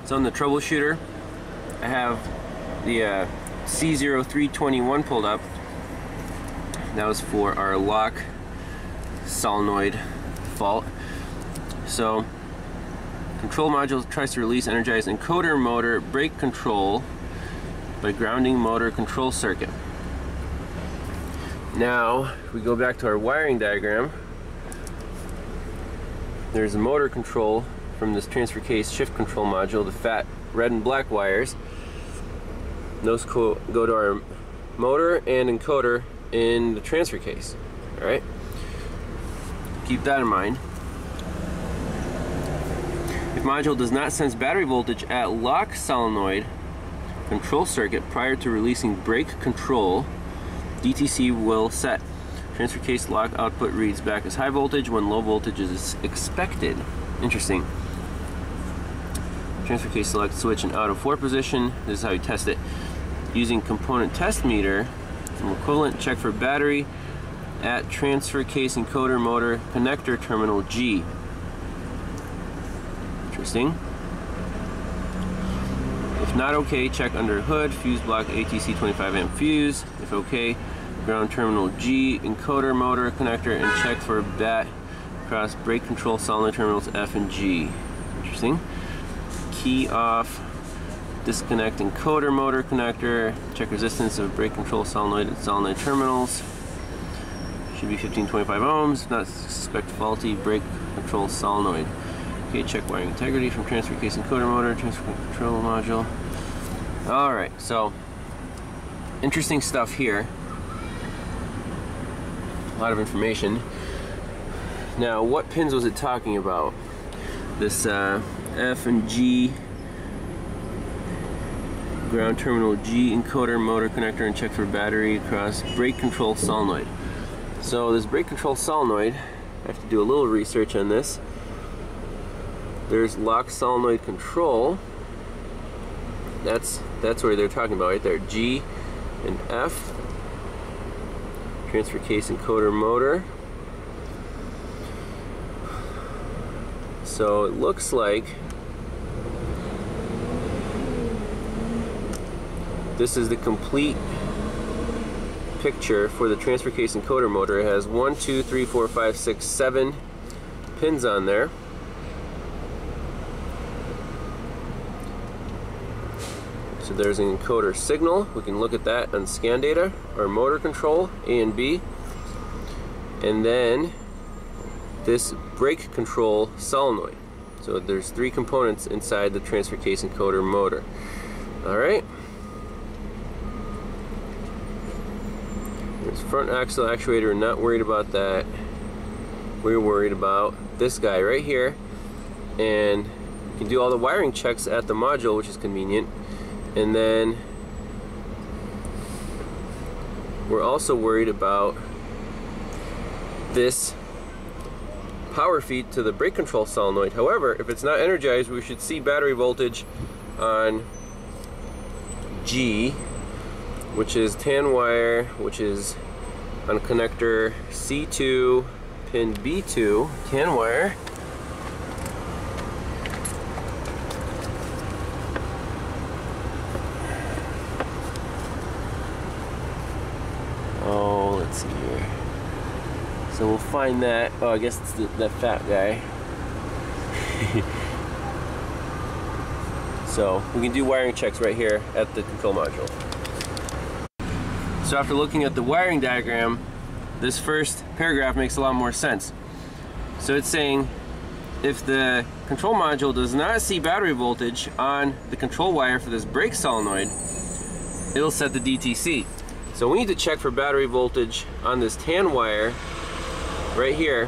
So on the troubleshooter, I have the C0321 pulled up. That was for our lock solenoid fault. So control module tries to release energized encoder motor brake control by grounding motor control circuit. Now, if we go back to our wiring diagram, there's a motor control from this transfer case shift control module, the fat red and black wires. Those go to our motor and encoder in the transfer case. Alright? Keep that in mind. If module does not sense battery voltage at lock solenoid control circuit prior to releasing brake control, DTC will set. Transfer case lock output reads back as high voltage when low voltage is expected. Interesting. Transfer case select switch in auto 4 position. This is how you test it. Using component test meter, from equivalent, check for battery at transfer case encoder motor connector terminal G. Interesting. If not okay, check under hood, fuse block ATC 25 amp fuse. If okay, ground terminal G, encoder motor connector, and check for BAT across brake control solenoid terminals F and G. Interesting. Key off, disconnect encoder motor connector, check resistance of brake control solenoid and solenoid terminals. Should be 1525 ohms, if not suspect faulty brake control solenoid. Okay, check wiring integrity from transfer case encoder motor, transfer control module. Alright, so interesting stuff here. A lot of information. Now, what pins was it talking about? This F and G, ground terminal G, encoder motor connector, and check for battery across brake control solenoid. So this brake control solenoid, I have to do a little research on this. There's lock solenoid control. That's where they're talking about right there. G and F. Transfer case encoder motor. So it looks like this is the complete picture for the transfer case encoder motor. It has 1, 2, 3, 4, 5, 6, 7 pins on there. So there's an encoder signal. We can look at that on scan data, or motor control, A and B. And then this brake control solenoid. So there's 3 components inside the transfer case encoder motor. Alright. There's front axle actuator, not worried about that. We're worried about this guy right here. And you can do all the wiring checks at the module, which is convenient. And then we're also worried about this power feed to the brake control solenoid. However, if it's not energized, we should see battery voltage on G, which is tan wire, which is on connector C2, pin B2, tan wire. Oh, let's see here. So we'll find that. Oh, I guess it's that fat guy. So we can do wiring checks right here at the control module. So after looking at the wiring diagram, this first paragraph makes a lot more sense. So it's saying if the control module does not see battery voltage on the control wire for this brake solenoid, it'll set the DTC. So we need to check for battery voltage on this tan wire right here,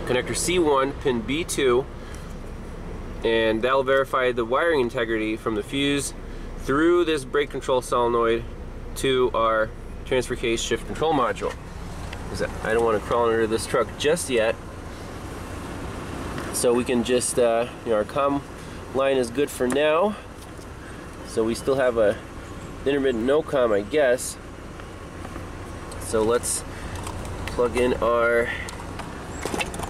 connector C1, pin B2, and that'll verify the wiring integrity from the fuse through this brake control solenoid to our transfer case shift control module. I don't want to crawl under this truck just yet, so we can just, our comm line is good for now, so we still have a intermittent no comm, I guess. So let's plug in our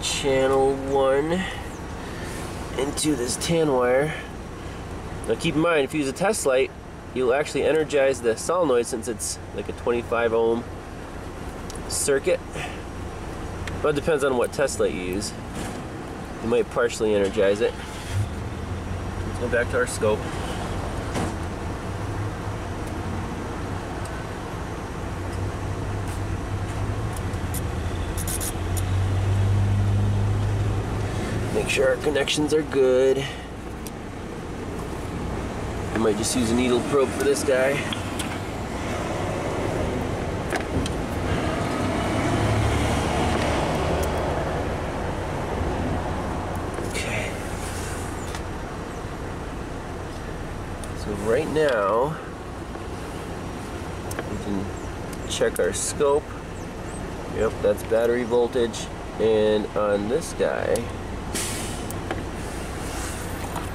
channel 1 into this tan wire. Now keep in mind, if you use a test light, you'll actually energize the solenoid since it's like a 25 ohm circuit. Well, it depends on what test light you use. You might partially energize it. Let's go back to our scope. Make sure our connections are good. I might just use a needle probe for this guy. Okay. So right now, we can check our scope. Yep, that's battery voltage. And on this guy,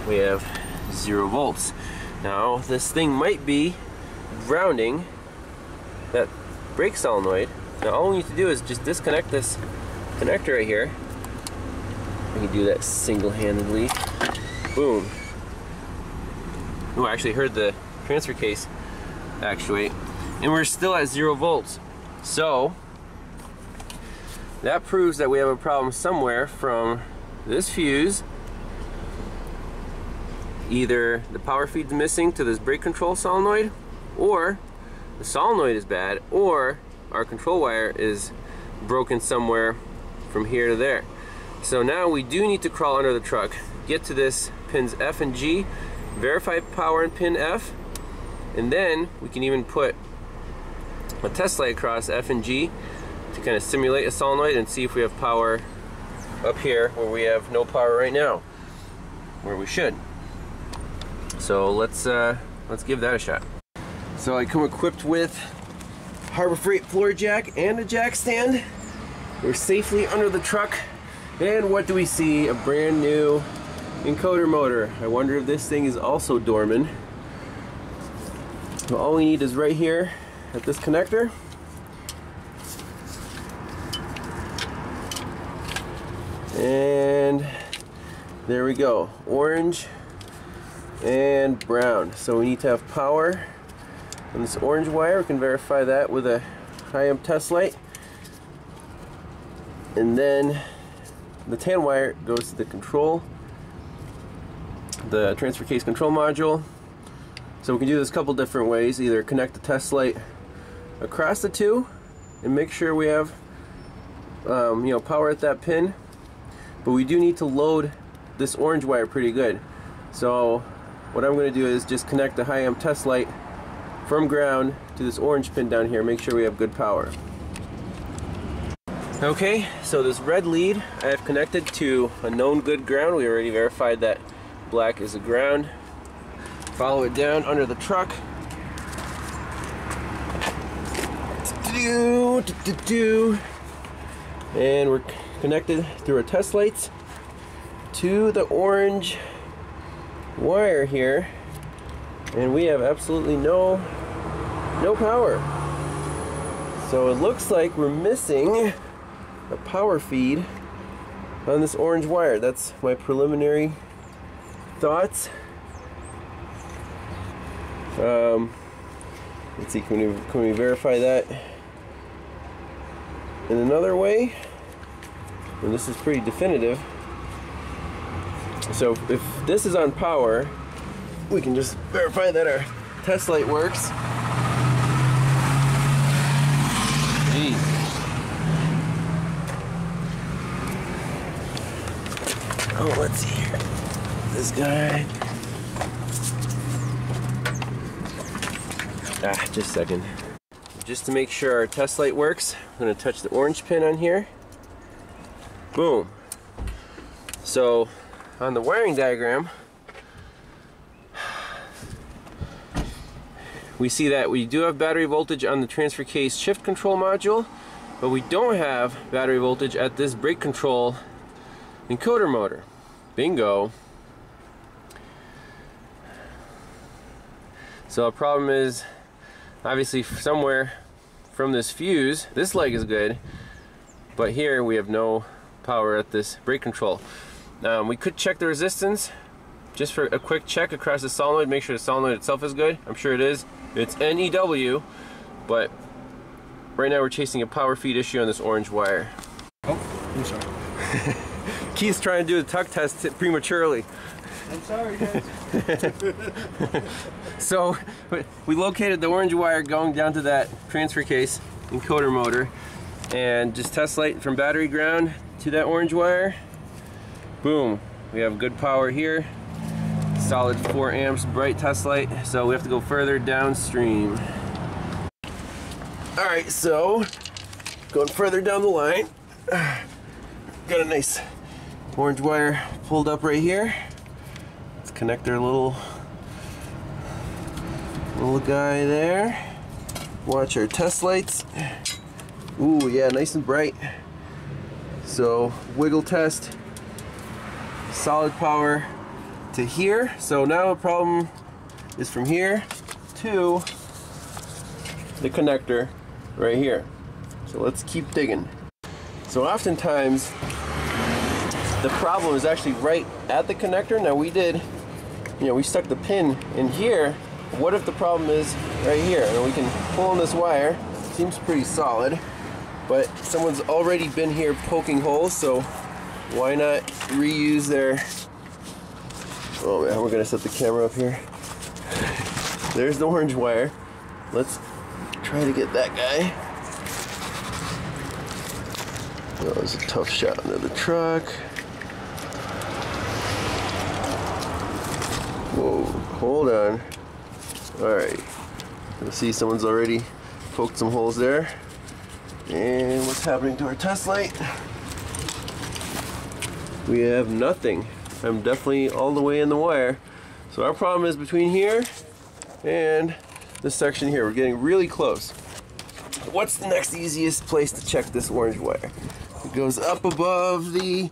we have 0 volts. Now this thing might be grounding that brake solenoid. Now all we need to do is just disconnect this connector right here. I can do that single-handedly. Boom. Oh, I actually heard the transfer case actuate, and we're still at 0 volts. So that proves that we have a problem somewhere from this fuse. Either the power feed's missing to this brake control solenoid, or the solenoid is bad, or our control wire is broken somewhere from here to there. So now we do need to crawl under the truck, get to this pins F and G, verify power in pin F, and then we can even put a test light across F and G to kind of simulate a solenoid and see if we have power up here where we have no power right now, where we should. So let's give that a shot. So I come equipped with Harbor Freight floor jack and a jack stand. We're safely under the truck, and what do we see? A brand new encoder motor. I wonder if this thing is also Dorman. So all we need is right here at this connector. And there we go. Orange and brown. So we need to have power on this orange wire. We can verify that with a high amp test light, and then the tan wire goes to the control, the transfer case control module. So we can do this a couple different ways. Either connect the test light across the two and make sure we have power at that pin, but we do need to load this orange wire pretty good. So what I'm going to do is just connect the high amp test light from ground to this orange pin down here, make sure we have good power. Okay, so this red lead I have connected to a known good ground. We already verified that black is a ground. Follow it down under the truck. And we're connected through our test lights to the orange wire here, and we have absolutely no power. So it looks like we're missing a power feed on this orange wire. That's my preliminary thoughts. Let's see, can we verify that in another way? And this is pretty definitive. So if this is on power, we can just verify that our test light works. Jeez. Oh, let's see here. This guy. Just a second. Just to make sure our test light works, I'm going to touch the orange pin on here. Boom. So on the wiring diagram, we see that we do have battery voltage on the transfer case shift control module, but we don't have battery voltage at this brake control encoder motor. Bingo. So the problem is obviously somewhere from this fuse. This leg is good, but here we have no power at this brake control. We could check the resistance just for a quick check across the solenoid, make sure the solenoid itself is good. I'm sure it is. It's NEW, but right now we're chasing a power feed issue on this orange wire. Oh, I'm sorry. Keith's trying to do the tuck test prematurely. I'm sorry, guys. So we located the orange wire going down to that transfer case encoder motor, and just test light from battery ground to that orange wire. Boom, we have good power here, solid 4 amps bright test light. So we have to go further downstream. All right, so going further down the line, got a nice orange wire pulled up right here. Let's connect our little guy there. Watch our test lights. Ooh, yeah, nice and bright. So wiggle test, solid power to here. So now the problem is from here to the connector right here. So let's keep digging. So oftentimes the problem is actually right at the connector. Now we stuck the pin in here. What if the problem is right here? And we can pull on this wire. Seems pretty solid, but someone's already been here poking holes, so why not reuse their... Oh man, we're gonna set the camera up here. There's the orange wire. Let's try to get that guy. Oh, that was a tough shot under the truck. Whoa, hold on. Alright, you'll see someone's already poked some holes there. And what's happening to our test light? We have nothing. I'm definitely all the way in the wire. So our problem is between here and this section here. We're getting really close. What's the next easiest place to check this orange wire? It goes up above the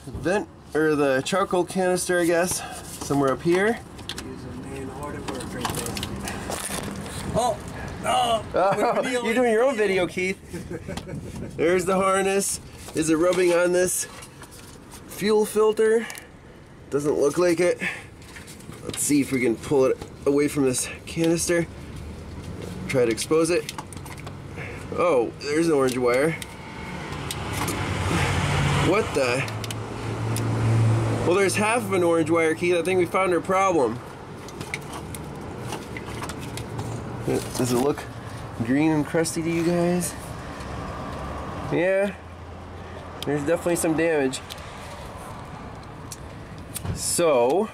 vent, or the charcoal canister, I guess. Somewhere up here. You're doing your own video, Keith. There's the harness. Is it rubbing on this fuel filter? Doesn't look like it. Let's see if we can pull it away from this canister. Try to expose it. Oh, there's an orange wire. What the? Well, there's half of an orange wire, Keith. I think we found our problem. Does it look green and crusty to you guys? Yeah, there's definitely some damage. So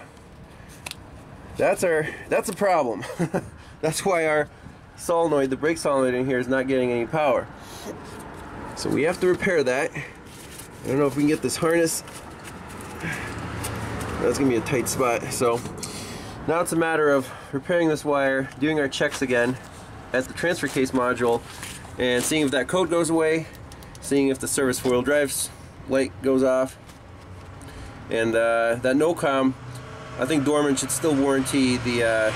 that's a problem. That's why our solenoid, the brake solenoid in here, is not getting any power. So we have to repair that. I don't know if we can get this harness. That's gonna be a tight spot. So now it's a matter of repairing this wire, doing our checks again at the transfer case module, and seeing if that code goes away, seeing if the service four-wheel drive light goes off, and that NOCOM, I think Dorman should still warranty the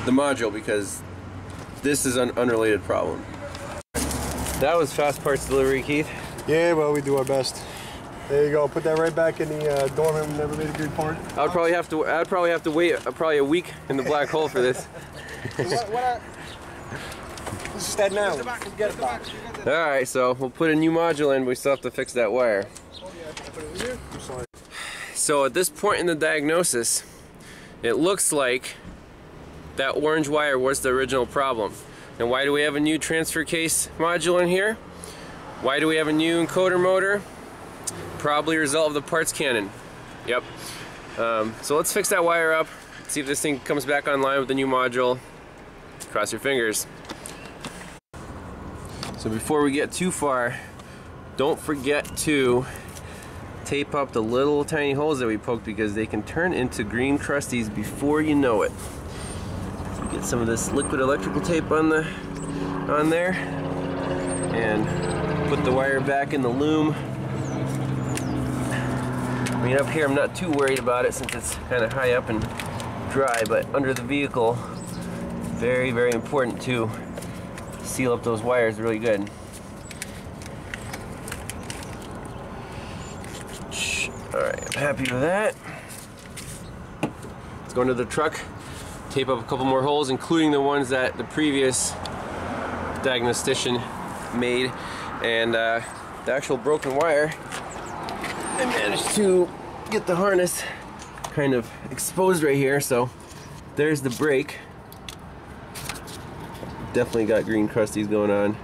module, because this is an unrelated problem. That was fast parts delivery, Keith. Yeah, well, we do our best. There you go. Put that right back in the Dorman never made a good part. I'd probably have to wait probably a week in the black hole for this. This is that now. Forget about it. All right, so we'll put a new module in. But we still have to fix that wire. Oh yeah, I put it over here. I'm sorry. So at this point in the diagnosis, it looks like that orange wire was the original problem. And why do we have a new transfer case module in here? Why do we have a new encoder motor? Probably a result of the parts cannon. Yep. So let's fix that wire up, see if this thing comes back online with the new module. Cross your fingers. So before we get too far, don't forget to tape up the little tiny holes that we poked, because they can turn into green crusties before you know it. Get some of this liquid electrical tape on there, and put the wire back in the loom. I mean, up here I'm not too worried about it since it's kind of high up and dry, but under the vehicle, very, very important to seal up those wires really good. Alright, I'm happy with that. go into the truck, tape up a couple more holes, including the ones that the previous diagnostician made, and the actual broken wire, I managed to get the harness kind of exposed right here. So there's the brake. Definitely got green crusties going on.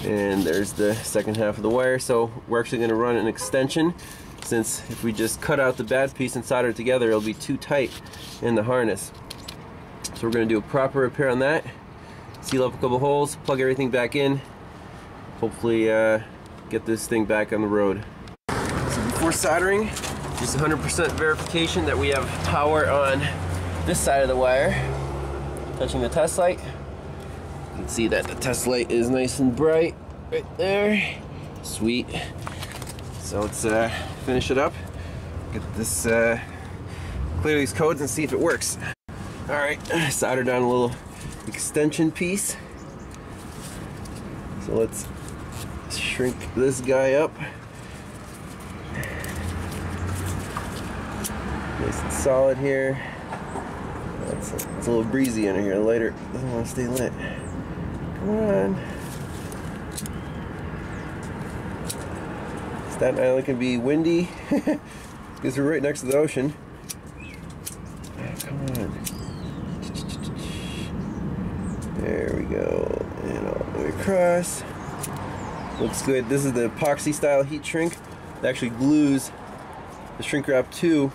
And there's the second half of the wire. So we're actually going to run an extension, since if we just cut out the bad piece and solder it together, it'll be too tight in the harness. So we're going to do a proper repair on that, seal up a couple holes, plug everything back in, hopefully get this thing back on the road. So before soldering, just 100% verification that we have power on this side of the wire. Touching the test light, you can see that the test light is nice and bright right there. Sweet. So let's finish it up, get this, clear these codes and see if it works. Alright, solder down a little extension piece. So let's shrink this guy up. Nice and solid here. It's a little breezy under here. The lighter doesn't want to stay lit. Come on. Staten Island can be windy because we're right next to the ocean. Come on. There we go. And all the way across. Looks good. This is the epoxy style heat shrink. It actually glues the shrink wrap to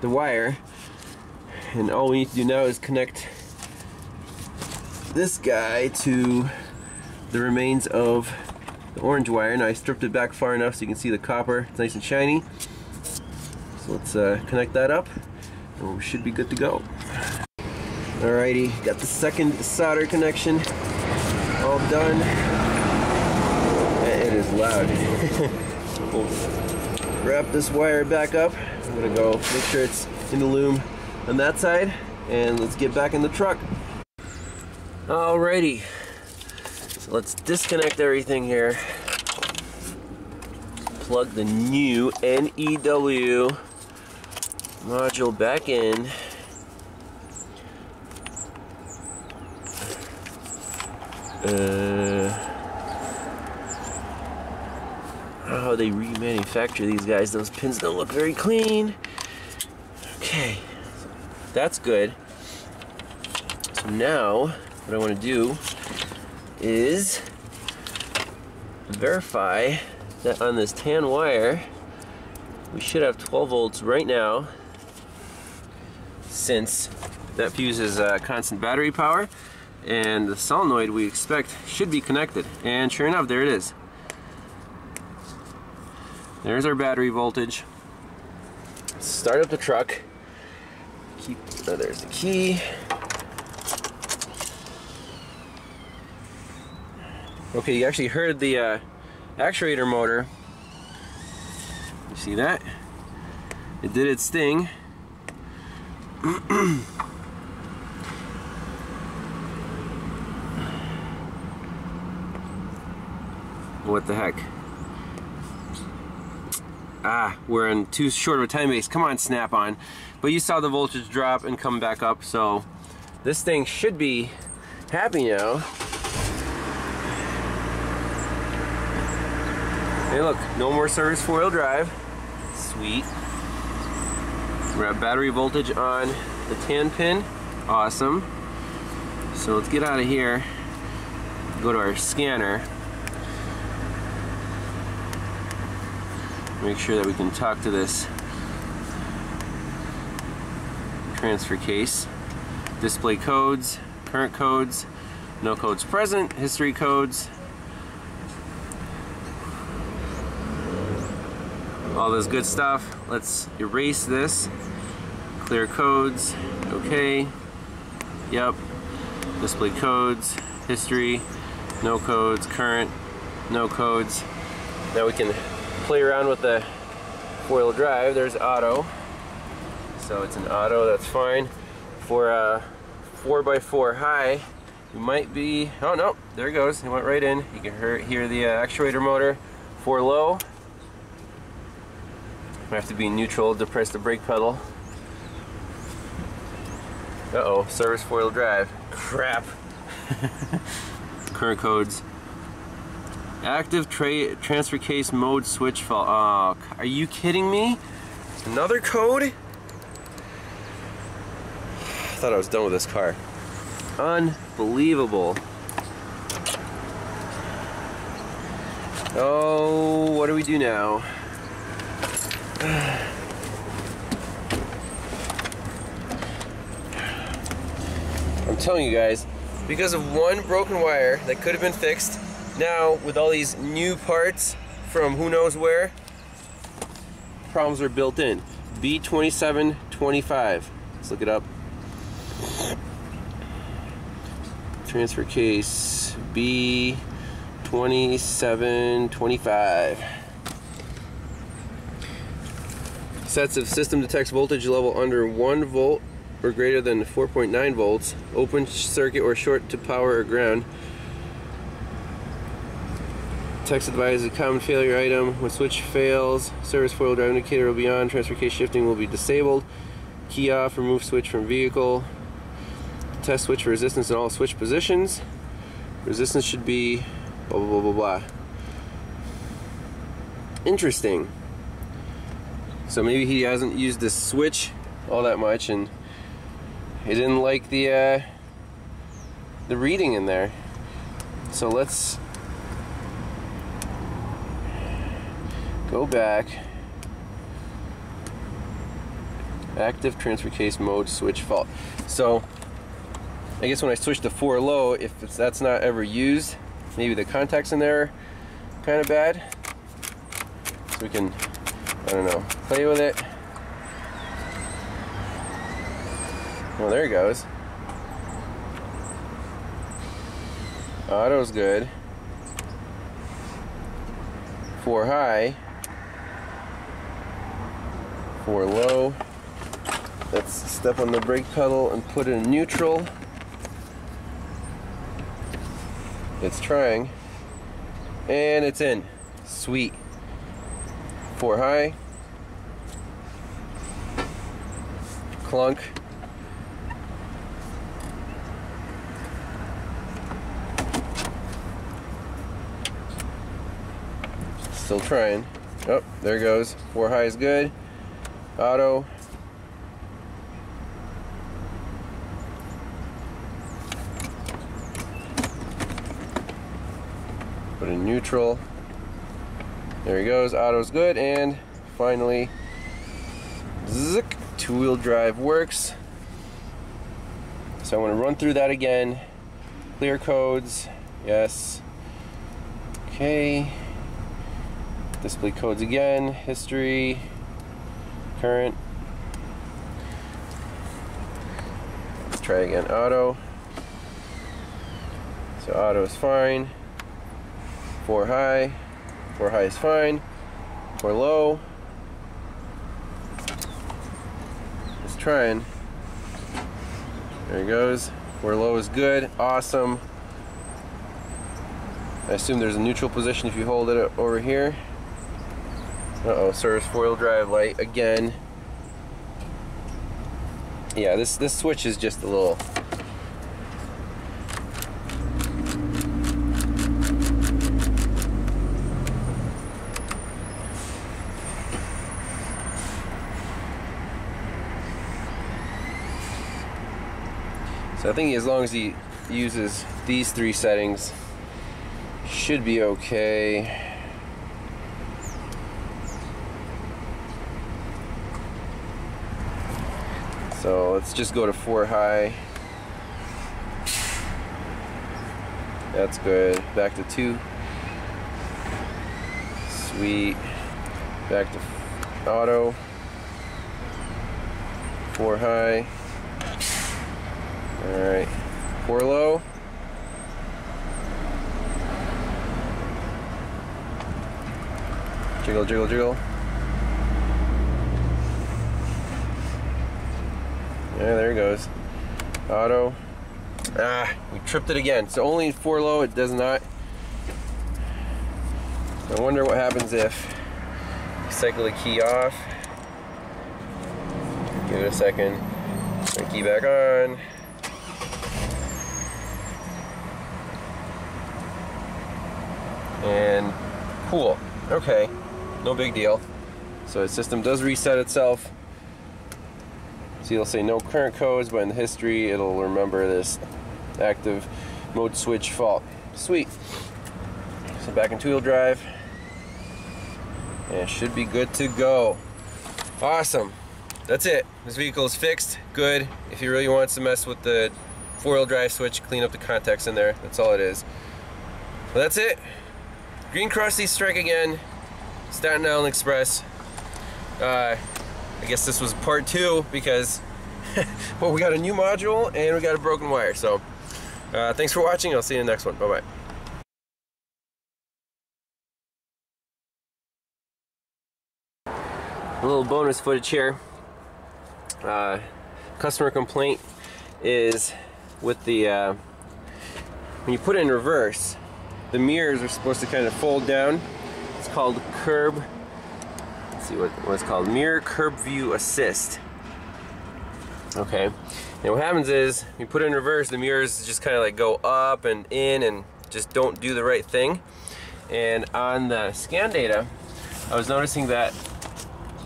the wire. And all we need to do now is connect this guy to the remains of the orange wire. Now I stripped it back far enough so you can see the copper. It's nice and shiny. So let's connect that up and we should be good to go. Alrighty, got the second solder connection all done. It is loud. We'll wrap this wire back up. I'm gonna go make sure it's in the loom on that side, and let's get back in the truck. Alrighty, so let's disconnect everything here. Plug the new NEW module back in. How they remanufacture these guys, those pins don't look very clean. Okay, that's good. So now what I want to do is verify that on this tan wire we should have 12 volts right now, since that fuse is constant battery power, and the solenoid we expect should be connected, and sure enough, there it is. There's our battery voltage. Start up the truck. There's the key. Okay, you actually heard the actuator motor. You see that? It did its thing. What the heck? Ah, we're in too short of a time base. Come on, Snap-on. But you saw the voltage drop and come back up, so this thing should be happy now. Hey look, no more service four-wheel drive. Sweet. We're at battery voltage on the tan pin. Awesome. So let's get out of here. Go to our scanner. Make sure that we can talk to this transfer case. Display codes, current codes, no codes present, history codes. All this good stuff. Let's erase this. Clear codes, okay. Yep. Display codes, history, no codes, current, no codes. Now we can play around with the four-wheel drive. There's auto, so it's an auto, that's fine. For a 4x4 high, you might be, oh no, there it goes, it went right in. You can hear the actuator motor. For low, might have to be neutral to press the brake pedal. Uh-oh, service 4-wheel drive. Crap. Current codes. Active transfer case mode switch fault. Oh, are you kidding me? Another code? I thought I was done with this car. Unbelievable. Oh, what do we do now? I'm telling you guys, because of one broken wire that could have been fixed, now with all these new parts from who knows where, problems are built in. B2725. Let's look it up. Transfer case B2725. Sets if system detects voltage level under 1 volt or greater than 4.9 volts, open circuit or short to power or ground. Text advises a common failure item. When switch fails, service 4-wheel drive indicator will be on, transfer case shifting will be disabled. Key off, remove switch from vehicle. Test switch for resistance in all switch positions. Resistance should be blah blah blah blah blah. Interesting. So maybe he hasn't used this switch all that much and he didn't like the reading in there. So let's go back. Active transfer case mode switch fault. So I guess when I switch to 4 low, if that's not ever used, maybe the contacts in there are kind of bad. So we can, I don't know, play with it. Well, there it goes. Auto's good. 4 high. 4 low. Let's step on the brake pedal and put it in neutral. It's trying. And it's in. Sweet. 4 high. Clunk. Still trying. Oh, there goes. 4 high is good. Auto. Put in neutral. There he goes. Auto's good. And finally, zick, 2-wheel drive works. So I want to run through that again. Clear codes. Yes. Okay. Display codes again. History. Current. Let's try again. Auto. So auto is fine. 4 high. 4 high is fine. 4 low. It's trying. There he goes. 4 low is good. Awesome. I assume there's a neutral position if you hold it over here. Uh-oh, service 4-wheel drive light again. Yeah, this switch is just a little... So I think as long as he uses these 3 settings, should be okay. So let's just go to 4 high. That's good. Back to 2. Sweet. Back to auto. 4 high. Alright. 4 low. Jiggle, jiggle, jiggle. Yeah, there it goes. Auto. Ah, we tripped it again. So only 4 low, it does not. I wonder what happens if you cycle the key off. Give it a second. Key back on. And cool. Okay, no big deal. So the system does reset itself. So you'll say no current codes, but in the history it'll remember this active mode switch fault. Sweet. So back in two-wheel drive, and it should be good to go. Awesome. That's it. This vehicle is fixed. Good. If he really wants to mess with the four-wheel drive switch, clean up the contacts in there. That's all it is. Well, that's it. Green Krusty strike again. Staten Island Express. I guess this was part 2 because well, we got a new module and we got a broken wire. So thanks for watching. I'll see you in the next one. Bye-bye. A little bonus footage here. Customer complaint is with the when you put it in reverse, the mirrors are supposed to kind of fold down. It's called curb. Let's see what it's called. Mirror curb view assist. Okay. And what happens is you put it in reverse, the mirrors just kind of like go up and in and just don't do the right thing. And on the scan data, I was noticing that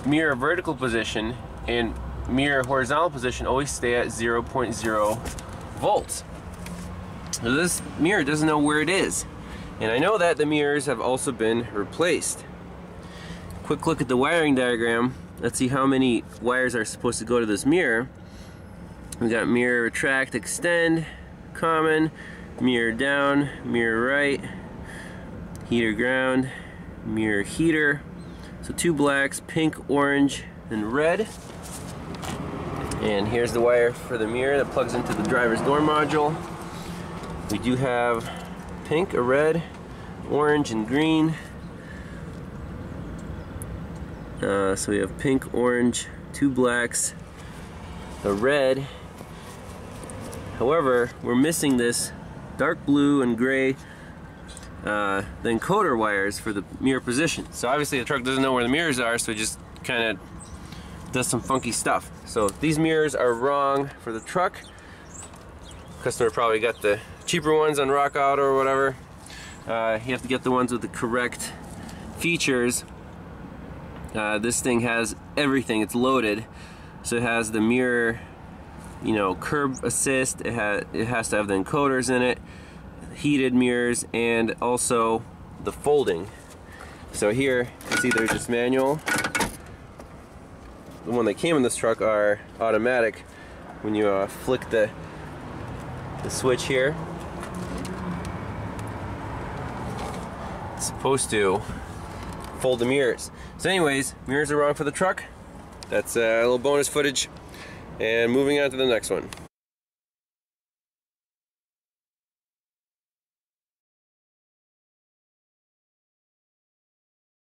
mirror vertical position and mirror horizontal position always stay at 0.0 volts. So this mirror doesn't know where it is. And I know that the mirrors have also been replaced. Quick look at the wiring diagram. Let's see how many wires are supposed to go to this mirror. We got mirror retract, extend, common, mirror down, mirror right, heater ground, mirror heater. So 2 blacks, pink, orange, and red. And here's the wire for the mirror that plugs into the driver's door module. We do have pink, a red, orange, and green. So we have pink, orange, 2 blacks, a red. However, we're missing this dark blue and gray the encoder wires for the mirror position. So obviously the truck doesn't know where the mirrors are, so it just kind of does some funky stuff. So these mirrors are wrong for the truck. Customer probably got the cheaper ones on Rock Auto or whatever. You have to get the ones with the correct features. This thing has everything. It's loaded. So it has the mirror, you know, curb assist. It has to have the encoders in it, heated mirrors, and also the folding. So here it's either just manual. The one that came in this truck are automatic. When you flick the switch here, it's supposed to fold the mirrors. So anyways, mirrors are wrong for the truck. That's a little bonus footage, and moving on to the next one.